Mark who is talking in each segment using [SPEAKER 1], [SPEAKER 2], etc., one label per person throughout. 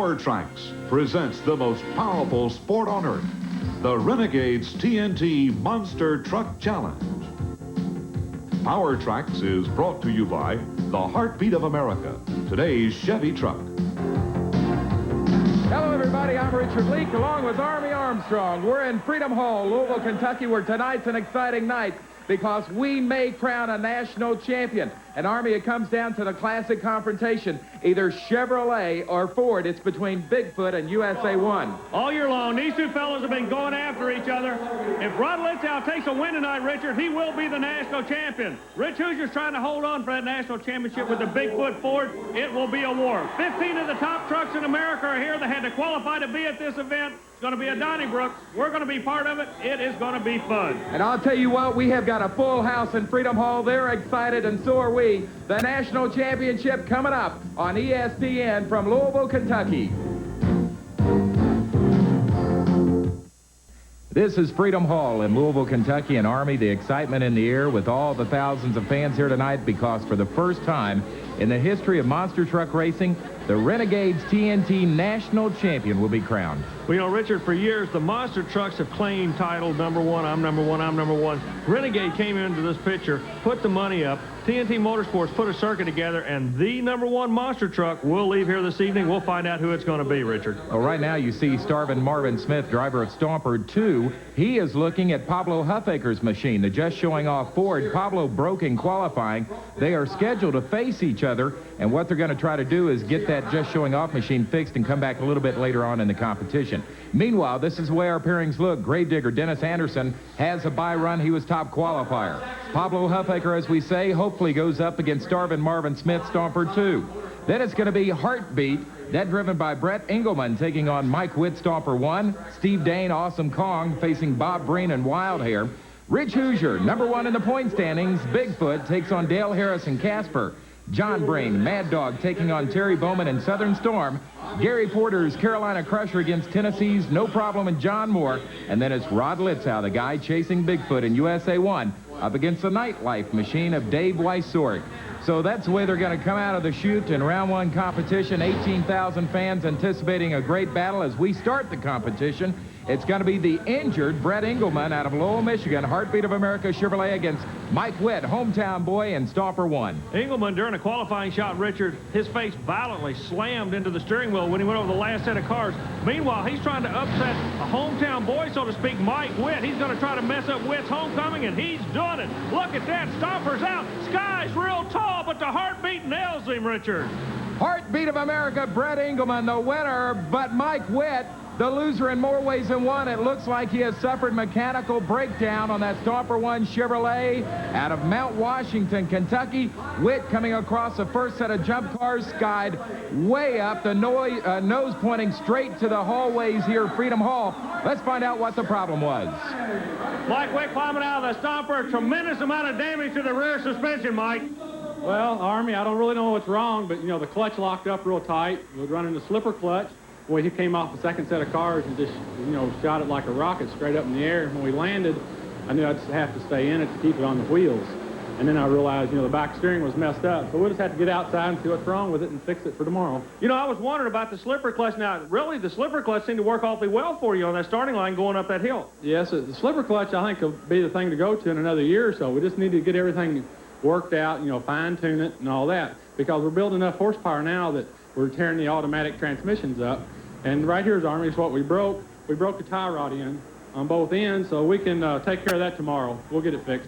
[SPEAKER 1] Power Tracks presents the most powerful sport on earth, the Renegades TNT Monster Truck Challenge. Power Tracks is brought to you by the Heartbeat of America, today's Chevy truck.
[SPEAKER 2] Hello, everybody. I'm Richard Leake, along with Army Armstrong. We're in Freedom Hall, Louisville, Kentucky, where tonight's an exciting night because we may crown a national champion. And Army, it comes down to the classic confrontation, either Chevrolet or Ford. It's between Bigfoot and USA-1.
[SPEAKER 3] All year long, these two fellows have been going after each other. If Rod Litzow takes a win tonight, Richard, he will be the national champion. Rich Hoosier's trying to hold on for that national championship with the Bigfoot Ford. It will be a war. 15 of the top trucks in America are here. They had to qualify to be at this event. It's going to be a Donnybrook. We're going to be part of it. It is going to be fun.
[SPEAKER 2] And I'll tell you what, we have got a full house in Freedom Hall. They're excited, and so are we. The national championship coming up on ESPN from Louisville, Kentucky. This is Freedom Hall in Louisville, Kentucky, and Army, the excitement in the air with all the thousands of fans here tonight because for the first time in the history of monster truck racing, the Renegades TNT National Champion will be crowned.
[SPEAKER 3] Well, you know, Richard, for years, the monster trucks have claimed title number one, I'm number one, I'm number one. Renegade came into this picture, put the money up. TNT Motorsports put a circuit together, and the number one monster truck will leave here this evening. We'll find out who it's going to be, Richard.
[SPEAKER 2] Well, right now you see Starvin Marvin Smith, driver of Stomper 2. He is looking at Pablo Huffaker's machine, the just showing off Ford. Pablo broke in qualifying. They are scheduled to face each other, and what they're going to try to do is get that just showing off machine fixed and come back a little bit later on in the competition. Meanwhile, this is the way our pairings look. Gravedigger Dennis Anderson has a bye run. He was top qualifier. Pablo Huffaker, as we say, hopefully goes up against Starvin Marvin Smith, Stomper 2. Then it's going to be Heartbeat, that driven by Brett Engelman, taking on Mike Witt, Stomper 1. Steve Dane, Awesome Kong, facing Bob Breen and Wild Hair. Rich Hoosier, number 1 in the point standings. Bigfoot takes on Dale Harris and Casper. John Breen, Mad Dog, taking on Terry Bowman and Southern Storm. Gary Porter's Carolina Crusher against Tennessee's No Problem and John Moore. And then it's Rod Litzow, the guy chasing Bigfoot in USA-1, up against the Nightlife machine of Dave Weissorg. So that's the way they're going to come out of the chute in round 1 competition. 18,000 fans anticipating a great battle as we start the competition. It's going to be the injured Brett Engelman out of Lowell, Michigan. Heartbeat of America Chevrolet against Mike Witt, hometown boy, and Stomper 1.
[SPEAKER 3] Engelman, during a qualifying shot, Richard, his face violently slammed into the steering wheel when he went over the last set of cars. Meanwhile, he's trying to upset a hometown boy, so to speak, Mike Witt. He's going to try to mess up Witt's homecoming, and he's doing it. Look at that. Stomper's out. Sky's real tall, but the Heartbeat nails him, Richard.
[SPEAKER 2] Heartbeat of America, Brett Engelman, the winner, but Mike Witt, the loser in more ways than one. It looks like he has suffered mechanical breakdown on that Stomper 1 Chevrolet out of Mount Washington, Kentucky. Witt coming across the first set of jump cars, skied way up, the nose pointing straight to the hallways here at Freedom Hall. Let's find out what the problem was.
[SPEAKER 3] Mike Witt climbing out of the Stomper, a tremendous amount of damage to the rear suspension, Mike.
[SPEAKER 4] Well, Army, I don't really know what's wrong, but, you know, the clutch locked up real tight. We're running the slipper clutch. Boy, he came off the second set of cars and just, you know, shot it like a rocket straight up in the air. When we landed, I knew I'd have to stay in it to keep it on the wheels. And then I realized, you know, the back steering was messed up. So we'll just have to get outside and see what's wrong with it and fix it for tomorrow.
[SPEAKER 3] You know, I was wondering about the slipper clutch. Now, really, the slipper clutch seemed to work awfully well for you on that starting line going up that hill.
[SPEAKER 4] Yes, the slipper clutch, I think, will be the thing to go to in another year or so. We just need to get everything worked out, you know, fine-tune it and all that. Because we're building enough horsepower now that we're tearing the automatic transmissions up. And right here is, Army, is what we broke. We broke the tie rod in on both ends, so we can take care of that tomorrow. We'll get it fixed.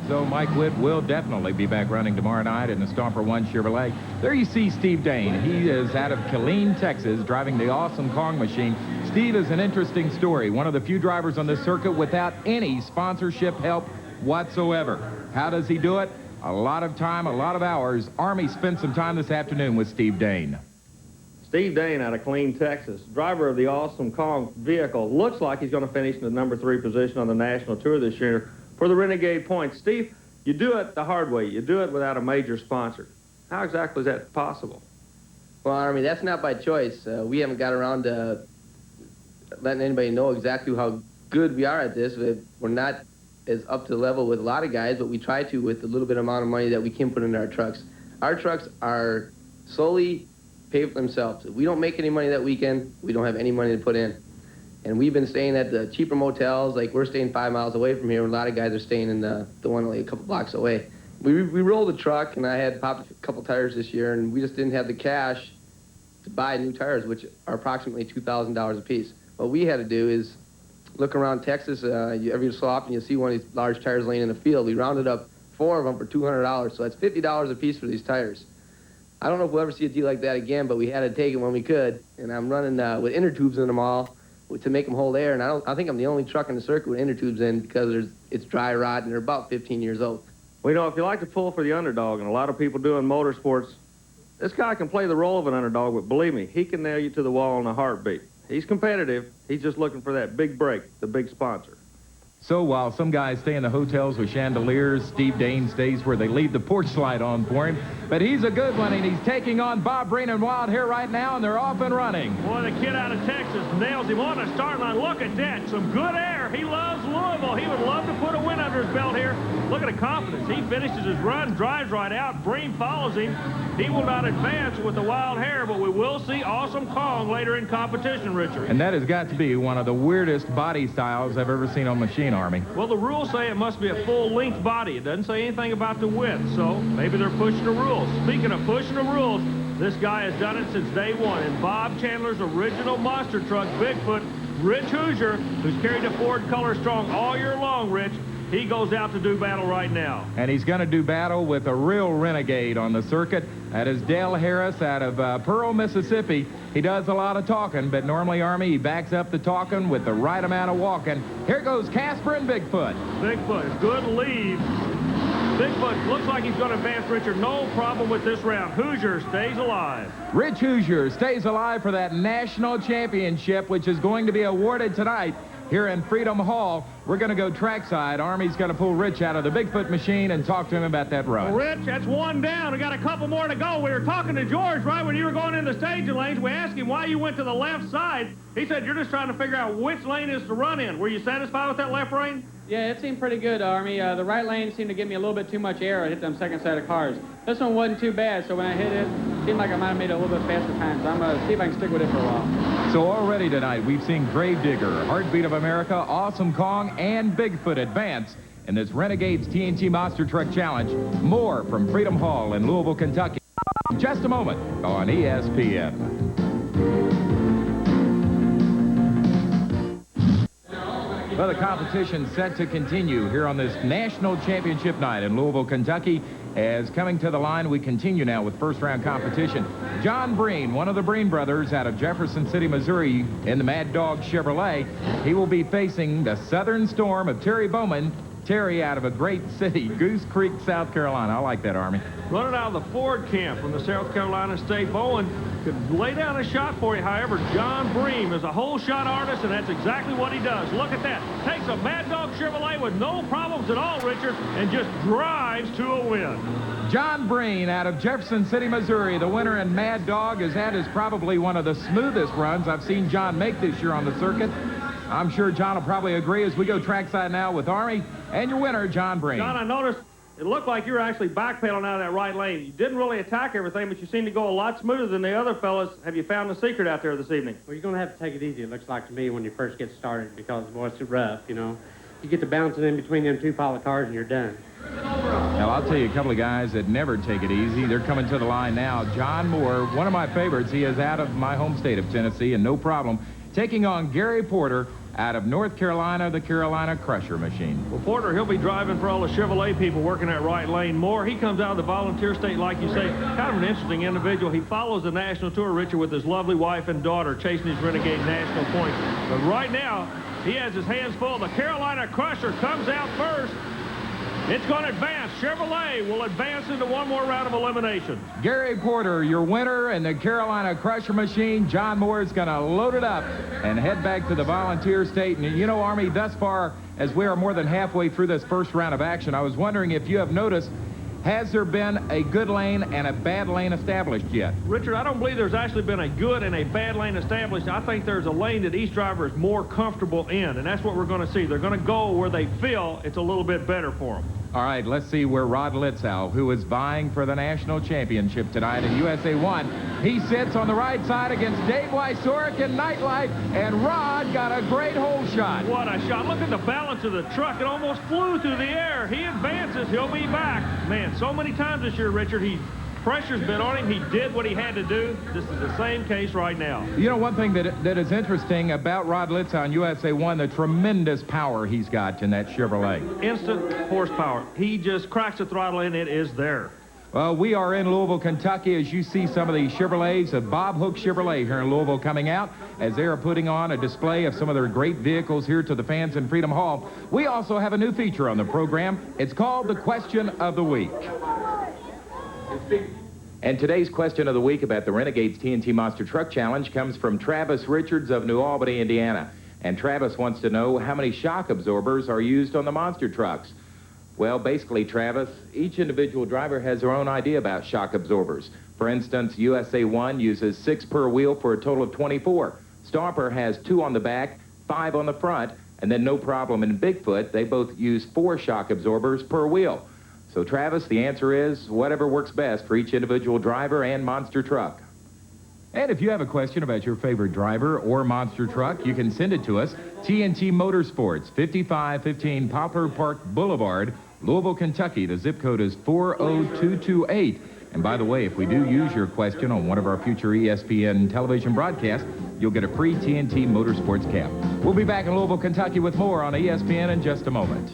[SPEAKER 2] So Mike Witt will definitely be back running tomorrow night in the Stomper 1 Chevrolet. There you see Steve Dane. He is out of Killeen, Texas, driving the Awesome Kong machine. Steve is an interesting story. One of the few drivers on this circuit without any sponsorship help whatsoever. How does he do it? A lot of time, a lot of hours. Army spent some time this afternoon with Steve Dane.
[SPEAKER 5] Steve Dane out of Killeen, Texas, driver of the Awesome Kong vehicle. Looks like he's going to finish in the number 3 position on the national tour this year for the Renegade points. Steve, you do it the hard way. You do it without a major sponsor. How exactly is that possible?
[SPEAKER 6] Well, Army, that's not by choice. We haven't got around to letting anybody know exactly how good we are at this. We're not as up to the level with a lot of guys, but we try to with the little bit amount of money that we can put into our trucks. Our trucks are solely pay for themselves. If we don't make any money that weekend, we don't have any money to put in. And we've been staying at the cheaper motels, like we're staying 5 miles away from here, and a lot of guys are staying in the one only a couple blocks away. We rolled the truck, and I had popped a couple tires this year, and we just didn't have the cash to buy new tires, which are approximately $2,000 a piece. What we had to do is look around Texas. Every so often you'll see one of these large tires laying in the field. We rounded up 4 of them for $200, so that's $50 a piece for these tires. I don't know if we'll ever see a deal like that again, but we had to take it when we could, and I'm running with inner tubes in them all to make them hold air, and I think I'm the only truck in the circuit with inner tubes in because it's dry rot, and they're about 15 years old.
[SPEAKER 5] Well, you know, if you like to pull for the underdog, and a lot of people do in motorsports, this guy can play the role of an underdog, but believe me, he can nail you to the wall in a heartbeat. He's competitive. He's just looking for that big break, the big sponsor.
[SPEAKER 2] So while some guys stay in the hotels with chandeliers, Steve Dane stays where they leave the porch light on for him. But he's a good one, and he's taking on Bob Breen and Wild Hair right now, and they're off and running.
[SPEAKER 3] Boy, the kid out of Texas nails him on the start line. Look at that. Some good air. He loves Louisville. He would love to put a win under his belt here. Look at the confidence. He finishes his run, drives right out. Breen follows him. He will not advance with the Wild Hair, but we will see Awesome Kong later in competition, Richard.
[SPEAKER 2] And that has got to be one of the weirdest body styles I've ever seen on Machine Army.
[SPEAKER 3] Well, the rules say it must be a full-length body. It doesn't say anything about the width, so maybe they're pushing the rules. Speaking of pushing the rules, this guy has done it since day one. In Bob Chandler's original monster truck, Bigfoot, Rich Hoosier, who's carried a Ford Color Strong all year long, Rich, he goes out to do battle right now.
[SPEAKER 2] And he's going to do battle with a real renegade on the circuit. That is Dale Harris out of Pearl, Mississippi. He does a lot of talking, but normally, Army, he backs up the talking with the right amount of walking. Here goes Casper and Bigfoot.
[SPEAKER 3] Bigfoot, good lead. Bigfoot looks like he's going to advance, Richard. No problem with this round. Hoosier stays alive.
[SPEAKER 2] Rich Hoosier stays alive for that national championship, which is going to be awarded tonight here in Freedom Hall. We're going to go trackside. Army's going to pull Rich out of the Bigfoot machine and talk to him about that run.
[SPEAKER 3] Well, Rich, that's one down. We got a couple more to go. We were talking to George right when you were going in the staging lanes. We asked him why you went to the left side. He said you're just trying to figure out which lane is to run in. Were you satisfied with that left lane?
[SPEAKER 4] Yeah, it seemed pretty good, Army. The right lane seemed to give me a little bit too much air. I hit them second set of cars. This one wasn't too bad, so when I hit it, it seemed like I might have made it a little bit faster time. So I'm going to see if I can stick with it for a while.
[SPEAKER 2] So already tonight, we've seen Gravedigger, Heartbeat of America, Awesome Kong, and Bigfoot advance in this Renegades TNT Monster Truck Challenge. More from Freedom Hall in Louisville, Kentucky. In just a moment on ESPN. Well, the competition set to continue here on this national championship night in Louisville, Kentucky. As coming to the line, we continue now with first-round competition. John Breen, one of the Breen brothers out of Jefferson City, Missouri, in the Mad Dog Chevrolet. He will be facing the Southern Storm of Terry Bowman. Terry out of a great city, Goose Creek, South Carolina. I like that, Army.
[SPEAKER 3] Running out of the Ford camp from the South Carolina State. Bowen could lay down a shot for you. However, John Breen is a whole shot artist, and that's exactly what he does. Look at that. Takes a Mad Dog Chevrolet with no problems at all, Richard, and just drives to a win.
[SPEAKER 2] John Breen out of Jefferson City, Missouri. The winner in Mad Dog is probably one of the smoothest runs I've seen John make this year on the circuit. I'm sure John will probably agree as we go trackside now with Army and your winner, John Breen.
[SPEAKER 3] John, I noticed it looked like you were actually backpedaling out of that right lane. You didn't really attack everything, but you seemed to go a lot smoother than the other fellas. Have you found the secret out there this evening?
[SPEAKER 7] Well, you're going to have to take it easy, it looks like to me, when you first get started, because, boy, it's too rough, you know. You get to bouncing in between them two pile of cars and you're done.
[SPEAKER 2] Now, I'll tell you a couple of guys that never take it easy. They're coming to the line now. John Moore, one of my favorites. He is out of my home state of Tennessee, and no problem, taking on Gary Porter out of North Carolina, the Carolina Crusher Machine.
[SPEAKER 3] Well, Porter, he'll be driving for all the Chevrolet people working that right lane. Moore, he comes out of the volunteer state, like you say, kind of an interesting individual. He follows the national tour, Richard, with his lovely wife and daughter, chasing his Renegade national points. But right now, he has his hands full. The Carolina Crusher comes out first. It's going to advance. Chevrolet will advance into one more round of elimination.
[SPEAKER 2] Gary Porter, your winner in the Carolina Crusher Machine. John Moore is going to load it up and head back to the volunteer state. And you know, Army, thus far, as we are more than halfway through this first round of action, I was wondering if you have noticed Has there been a good lane and a bad lane established yet?
[SPEAKER 3] Richard, I don't believe there's actually been a good and a bad lane established. I think there's a lane that each driver is more comfortable in, and that's what we're going to see. They're going to go where they feel it's a little bit better for them.
[SPEAKER 2] All right, let's see where Rod Litzow, who is vying for the national championship tonight in USA-1, he sits on the right side against Dave Wysorek in Nightlight, and Rod got a great hole shot.
[SPEAKER 3] What a shot. Look at the balance of the truck. It almost flew through the air. He advances. He'll be back. Man, so many times this year, Richard, pressure's been on him. He did what he had to do. This is the same case right now.
[SPEAKER 2] You know, one thing that is interesting about Rod Litzow in USA-1, the tremendous power he's got in that Chevrolet.
[SPEAKER 3] Instant horsepower. He just cracks the throttle and it is there.
[SPEAKER 2] Well, we are in Louisville, Kentucky, as you see some of the Chevrolets of Bob Hook Chevrolet here in Louisville coming out as they are putting on a display of some of their great vehicles here to the fans in Freedom Hall. We also have a new feature on the program. It's called the Question of the Week. And today's question of the week about the Renegades TNT Monster Truck Challenge comes from Travis Richards of New Albany, Indiana. And Travis wants to know how many shock absorbers are used on the monster trucks. Well, basically, Travis, each individual driver has their own idea about shock absorbers. For instance, USA-1 uses 6 per wheel for a total of 24. Stomper has 2 on the back, 5 on the front, and then no problem in Bigfoot, they both use 4 shock absorbers per wheel. So, Travis, the answer is whatever works best for each individual driver and monster truck. And if you have a question about your favorite driver or monster truck, you can send it to us. TNT Motorsports, 5515 Poplar Park Boulevard, Louisville, Kentucky. The zip code is 40228. And by the way, if we do use your question on one of our future ESPN television broadcasts, you'll get a free TNT Motorsports cap. We'll be back in Louisville, Kentucky with more on ESPN in just a moment.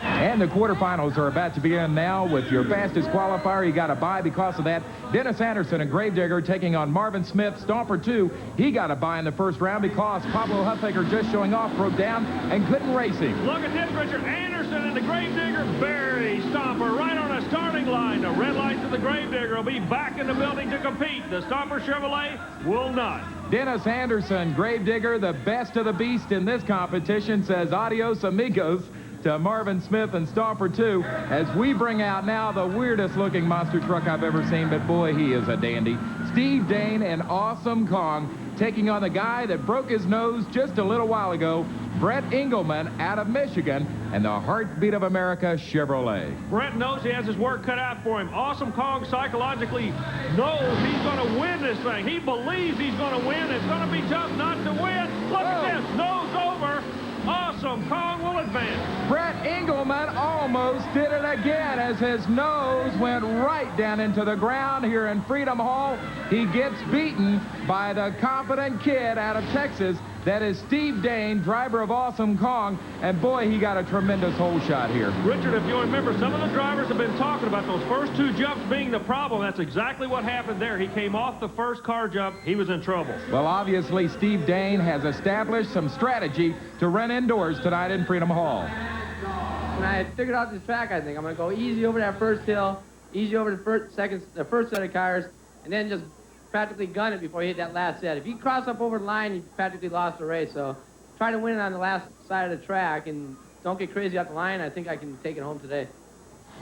[SPEAKER 2] And the quarterfinals are about to begin now with your fastest qualifier. You got a bye because of that. Dennis Anderson and Gravedigger taking on Marvin Smith. Stomper 2, he got a bye in the first round because Pablo Huffaker just showing off broke down and couldn't race him.
[SPEAKER 3] Look at this, Richard. Anderson and the Gravedigger bury Stomper right on a starting line. The red lights of the Gravedigger will be back in the building to compete. The Stomper Chevrolet will not.
[SPEAKER 2] Dennis Anderson, Gravedigger, the best of the beast in this competition, says adios amigos to Marvin Smith and Stomper 2 as we bring out now the weirdest looking monster truck I've ever seen, but boy, he is a dandy. Steve Dane and Awesome Kong taking on the guy that broke his nose just a little while ago, Brett Engelman out of Michigan, and the Heartbeat of America Chevrolet.
[SPEAKER 3] Brett knows he has his work cut out for him. Awesome Kong psychologically knows he's going to win this thing. He believes he's going to win. It's going to be tough not to win. Look at this. Nose over. Awesome Kong will advance.
[SPEAKER 2] Brett Engelman almost did it again as his nose went right down into the ground here in Freedom Hall. He gets beaten by the confident kid out of Texas. That is Steve Dane, driver of Awesome Kong, and boy, he got a tremendous hole shot here.
[SPEAKER 3] Richard, if you remember, some of the drivers have been talking about those first 2 jumps being the problem. That's exactly what happened there. He came off the first car jump. He was in trouble.
[SPEAKER 2] Well, obviously, Steve Dane has established some strategy to run indoors tonight in Freedom Hall.
[SPEAKER 6] When I figured out this track, I think I'm going to go easy over that first hill, easy over the first set of cars, and then just practically gun it before you hit that last set. If you cross up over the line, you practically lost the race. So try to win it on the last side of the track and don't get crazy off the line. I think I can take it home today.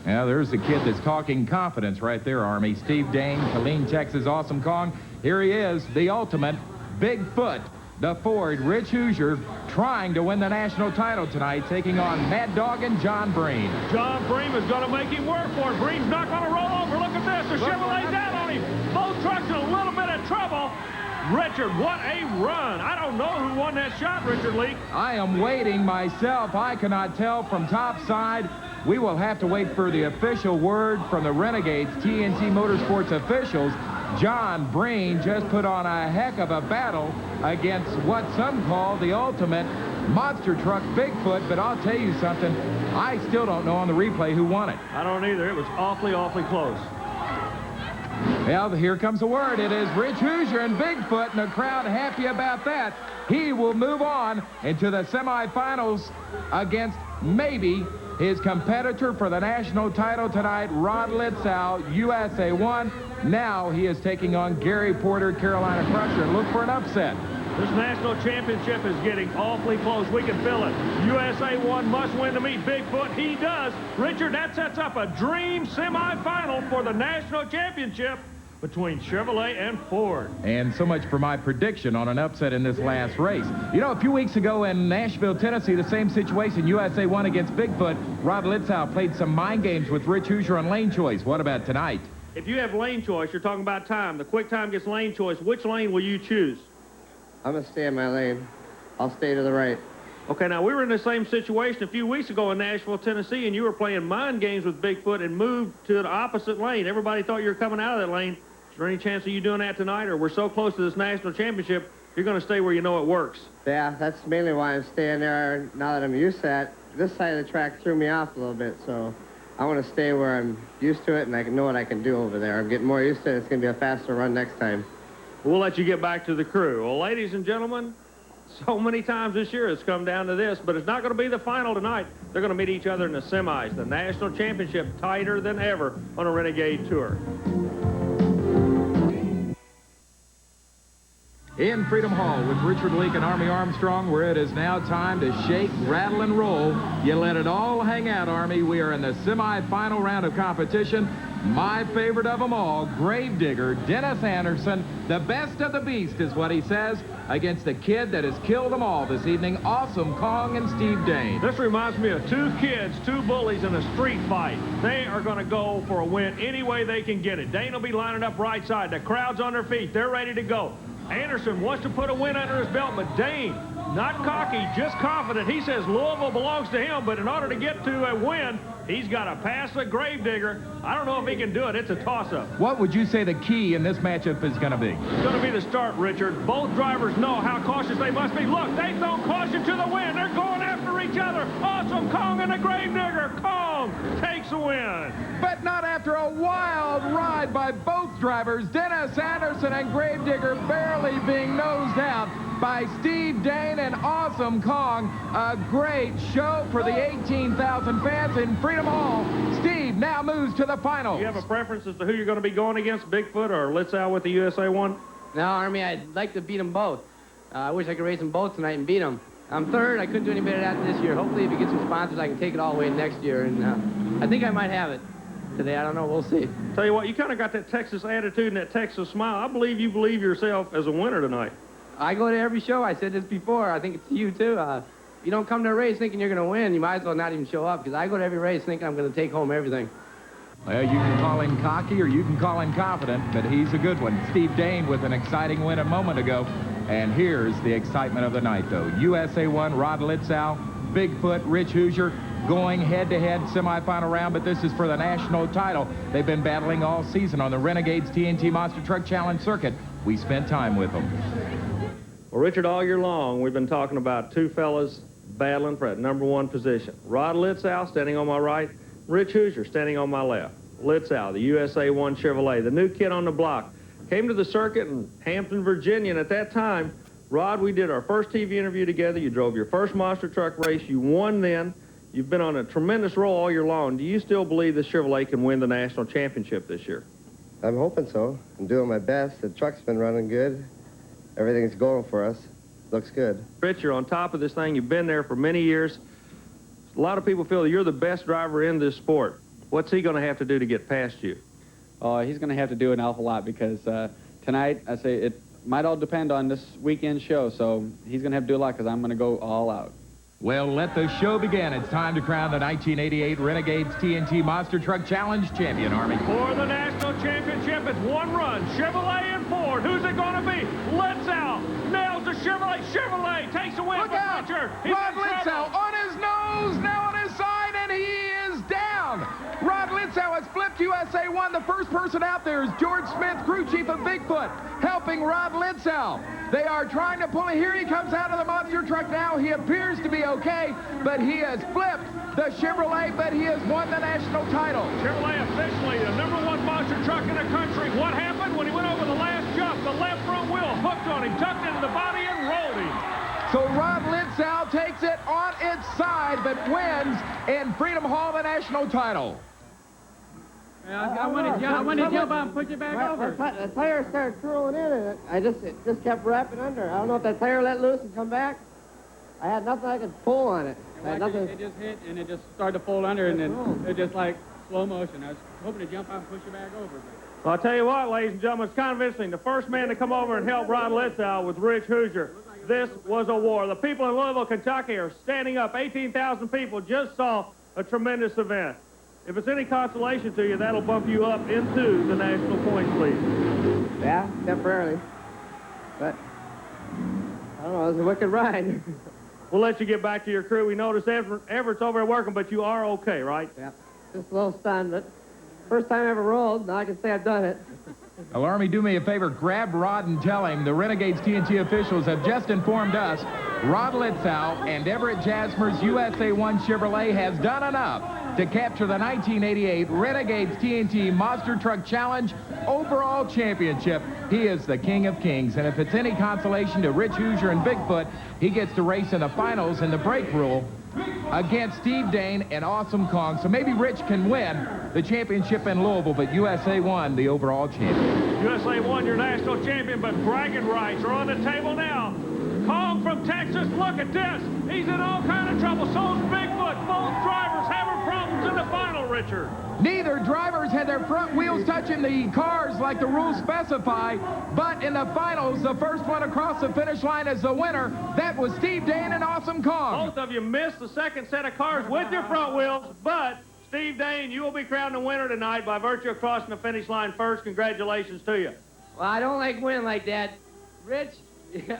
[SPEAKER 2] Yeah, there's the kid that's talking confidence right there, Army. Steve Dane, Killeen, Texas, Awesome Kong. Here he is, the ultimate Bigfoot, the Ford, Rich Hoosier, trying to win the national title tonight, taking on Mad Dog and John Breen.
[SPEAKER 3] John Breen is going to make him work for it. Breen's not going to roll over. Look at this. The Chevrolet down on him. Both trucks in a little bit of trouble. Richard, what a run. I don't know who won that shot, Richard Leake.
[SPEAKER 2] I am waiting myself. I cannot tell from top side. We will have to wait for the official word from the Renegades TNT Motorsports officials. John Breen just put on a heck of a battle against what some call the ultimate monster truck Bigfoot, but I'll tell you something, I still don't know on the replay who won it.
[SPEAKER 3] I don't either. It was awfully, awfully close.
[SPEAKER 2] Well, here comes the word. It is Rich Hoosier and Bigfoot, and the crowd happy about that. He will move on into the semifinals against maybe his competitor for the national title tonight, Rod Litzow, USA-1. Now he is taking on Gary Porter, Carolina Crusher. Look for an upset.
[SPEAKER 3] This national championship is getting awfully close. We can feel it. USA-1 must win to meet Bigfoot. He does. Richard, that sets up a dream semifinal for the national championship between Chevrolet and Ford.
[SPEAKER 2] And so much for my prediction on an upset in this last race. You know, a few weeks ago in Nashville, Tennessee, the same situation, USA-1 against Bigfoot. Rod Litzow played some mind games with Rich Hoosier on lane choice. What about tonight?
[SPEAKER 3] If you have lane choice, you're talking about time. The quick time gets lane choice. Which lane will you choose?
[SPEAKER 6] I'm going to stay in my lane. I'll stay to the right.
[SPEAKER 3] Okay, now we were in the same situation a few weeks ago in Nashville, Tennessee, and you were playing mind games with Bigfoot and moved to the opposite lane. Everybody thought you were coming out of that lane. Is there any chance of you doing that tonight, or we're so close to this national championship, you're going to stay where you know it works?
[SPEAKER 6] Yeah, that's mainly why I'm staying there now that I'm used to that. This side of the track threw me off a little bit, so I want to stay where I'm used to it and I know what I can do over there. I'm getting more used to it. It's going to be a faster run next time.
[SPEAKER 3] We'll let you get back to the crew. Well, ladies and gentlemen, so many times this year it's come down to this, but it's not going to be the final tonight. They're going to meet each other in the semis. The national championship tighter than ever on a Renegade Tour.
[SPEAKER 2] In Freedom Hall with Richard Leake and Army Armstrong, where it is now time to shake, rattle, and roll. You let it all hang out, Army. We are in the semi-final round of competition. My favorite of them all, Gravedigger, Dennis Anderson, the best of the beast is what he says, against the kid that has killed them all this evening, Awesome Kong and Steve Dane.
[SPEAKER 3] This reminds me of two kids, two bullies in a street fight. They are going to go for a win any way they can get it. Dane will be lining up right side. The crowd's on their feet. They're ready to go. Anderson wants to put a win under his belt, but Dane, not cocky, just confident. He says Louisville belongs to him, but in order to get to a win, he's got to pass the Gravedigger. I don't know if he can do it. It's a toss-up.
[SPEAKER 2] What would you say the key in this matchup is going to be?
[SPEAKER 3] It's going to be the start, Richard. Both drivers know how cautious they must be. Look, they've thrown caution to the wind. They're going after each other. Awesome Kong and the Gravedigger. Kong takes the win.
[SPEAKER 2] But not after a wild ride by both drivers, Dennis Anderson and Gravedigger barely being nosed out by Steve Dane and Awesome Kong. A great show for the 18,000 fans in Freedom Hall. Steve now moves to the finals.
[SPEAKER 3] Do you have a preference as to who you're going to be going against, Bigfoot or Litzow with the USA-1?
[SPEAKER 6] No, Army, I'd like to beat them both. I wish I could race them both tonight and beat them. I'm third. I couldn't do any better than that this year. Hopefully, if we get some sponsors, I can take it all the way next year. And I think I might have it today. I don't know. We'll see.
[SPEAKER 3] Tell you what, you kind of got that Texas attitude and that Texas smile. I believe you believe yourself as a winner tonight.
[SPEAKER 6] I go to every show. I said this before. I think it's you, too. If you don't come to a race thinking you're going to win, you might as well not even show up, because I go to every race thinking I'm going to take home everything.
[SPEAKER 2] Well, you can call him cocky or you can call him confident, but he's a good one. Steve Dane with an exciting win a moment ago. And here's the excitement of the night, though. USA-1, Rod Litzow, Bigfoot, Rich Hoosier, going head-to-head semifinal round, but this is for the national title. They've been battling all season on the Renegades TNT Monster Truck Challenge circuit. We spent time with them.
[SPEAKER 5] Well, Richard, all year long, we've been talking about two fellas battling for that #1 position. Rod Litzow standing on my right, Rich Hoosier standing on my left. Litzow, the USA-1 Chevrolet, the new kid on the block, came to the circuit in Hampton, Virginia, and at that time, Rod, we did our first TV interview together. You drove your first monster truck race. You won then. You've been on a tremendous roll all year long. Do you still believe the Chevrolet can win the national championship this year?
[SPEAKER 6] I'm hoping so. I'm doing my best. The truck's been running good. Everything's going for us. Looks good.
[SPEAKER 5] Rich, you're on top of this thing. You've been there for many years. A lot of people feel that you're the best driver in this sport. What's he going to have to do to get past you?
[SPEAKER 8] He's going to have to do an awful lot, because tonight, I say, it might all depend on this weekend show, so he's going to have to do a lot, because I'm going to go all out.
[SPEAKER 2] Well, let the show begin. It's time to crown the 1988 Renegades TNT Monster Truck Challenge champion, Army.
[SPEAKER 3] For the national championship, it's one run. Chevrolet and Ford. Who's it going to be? Litzow nails the Chevrolet. Chevrolet takes the win.
[SPEAKER 2] Look out!
[SPEAKER 3] Richard,
[SPEAKER 2] Rod Litzow on his nose, now on his side, and he is down. Rod Litzow has flipped USA-1. The first person out there is George Smith, crew chief of Bigfoot, helping Rod Litzow. They are trying to pull it. Here he comes out of the monster truck now. He appears to be okay, but he has flipped the Chevrolet, but he has won the national title.
[SPEAKER 3] Chevrolet officially the #1 monster truck in the country. What happened when he went over the last jump? The left front wheel hooked on him, tucked into the body, and rolled him.
[SPEAKER 2] So Rod Litzow takes it on its side, but wins in Freedom Hall the national title.
[SPEAKER 4] I want to jump out and put you back over.
[SPEAKER 9] The tire started curling in, and it just kept wrapping under. I don't know if that tire let loose and come back. I had nothing I could pull on it. I had nothing.
[SPEAKER 4] It just hit, and it just started to fold under, and then it just like slow motion. I was hoping to jump out and push you back over.
[SPEAKER 3] Well, I'll tell you what, ladies and gentlemen, it's kind of interesting. The first man to come over and help Rod Litzow was Rich Hoosier. This was a war. The people in Louisville, Kentucky are standing up. 18,000 people just saw a tremendous event. If it's any consolation to you, that'll bump you up into the National Points League.
[SPEAKER 9] Yeah, temporarily. But, I don't know, it was a wicked ride.
[SPEAKER 3] We'll let you get back to your crew. We noticed Everett's over there working, but you are okay, right?
[SPEAKER 9] Yeah, just a little stunned, but first time I ever rolled, now I can say I've done it.
[SPEAKER 2] Well, Army, do me a favor. Grab Rod and tell him the Renegades TNT officials have just informed us Rod Litzow and Everett Jasmer's USA-1 Chevrolet has done enough to capture the 1988 Renegades TNT Monster Truck Challenge Overall Championship. He is the King of Kings, and if it's any consolation to Rich Hoosier and Bigfoot, he gets to race in the finals in the brake rule against Steve Dane and Awesome Kong. So maybe Rich can win the championship in Louisville, but USA won the overall champion.
[SPEAKER 3] USA won your national champion, but bragging rights are on the table now. Kong from Texas, look at this. He's in all kind of trouble. So's Bigfoot. Both drivers having problems in the final, Richard.
[SPEAKER 2] Neither drivers had their front wheels touching the cars like the rules specify, but in the finals, the first one across the finish line as the winner, that was Steve Dane and Awesome Kong.
[SPEAKER 3] Both of you missed the second set of cars with your front wheels, but Steve Dane, you will be crowned the winner tonight by virtue of crossing the finish line first. Congratulations to you.
[SPEAKER 6] Well, I don't like winning like that. Rich,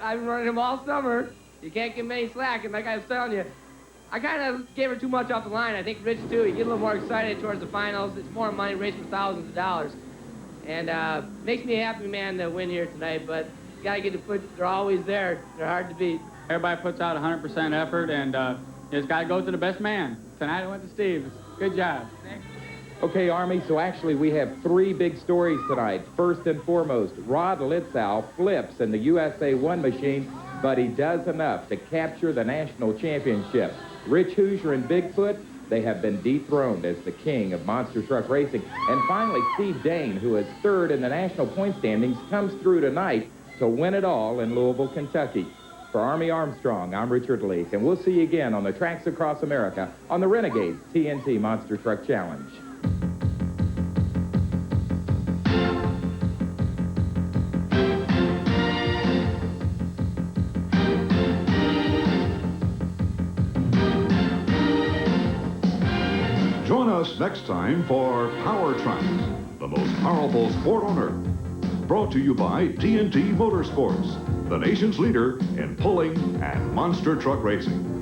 [SPEAKER 6] I've been running him all summer. You can't give him any slack, and like I was telling you, I kind of gave her too much off the line. I think Rich, too, he get a little more excited towards the finals. It's more money, racing for thousands of dollars. And makes me a happy man to win here tonight, but you got to get the foot. They're always there. They're hard to beat.
[SPEAKER 4] Everybody puts out 100% effort, and it's got to go to the best man. Tonight I went to Steve. Good job. Thanks.
[SPEAKER 2] Okay, Army, so actually we have three big stories tonight. First and foremost, Rod Litzow flips in the USA-1 machine, but he does enough to capture the national championship. Rich Hoosier and Bigfoot, they have been dethroned as the king of monster truck racing. And finally, Steve Dane, who is third in the national point standings, comes through tonight to win it all in Louisville, Kentucky. For Army Armstrong, I'm Richard Leake, and we'll see you again on the tracks across America on the Renegades TNT Monster Truck Challenge.
[SPEAKER 1] Join us next time for Power Tracks, the most powerful sport on earth. Brought to you by TNT Motorsports, the nation's leader in pulling and monster truck racing.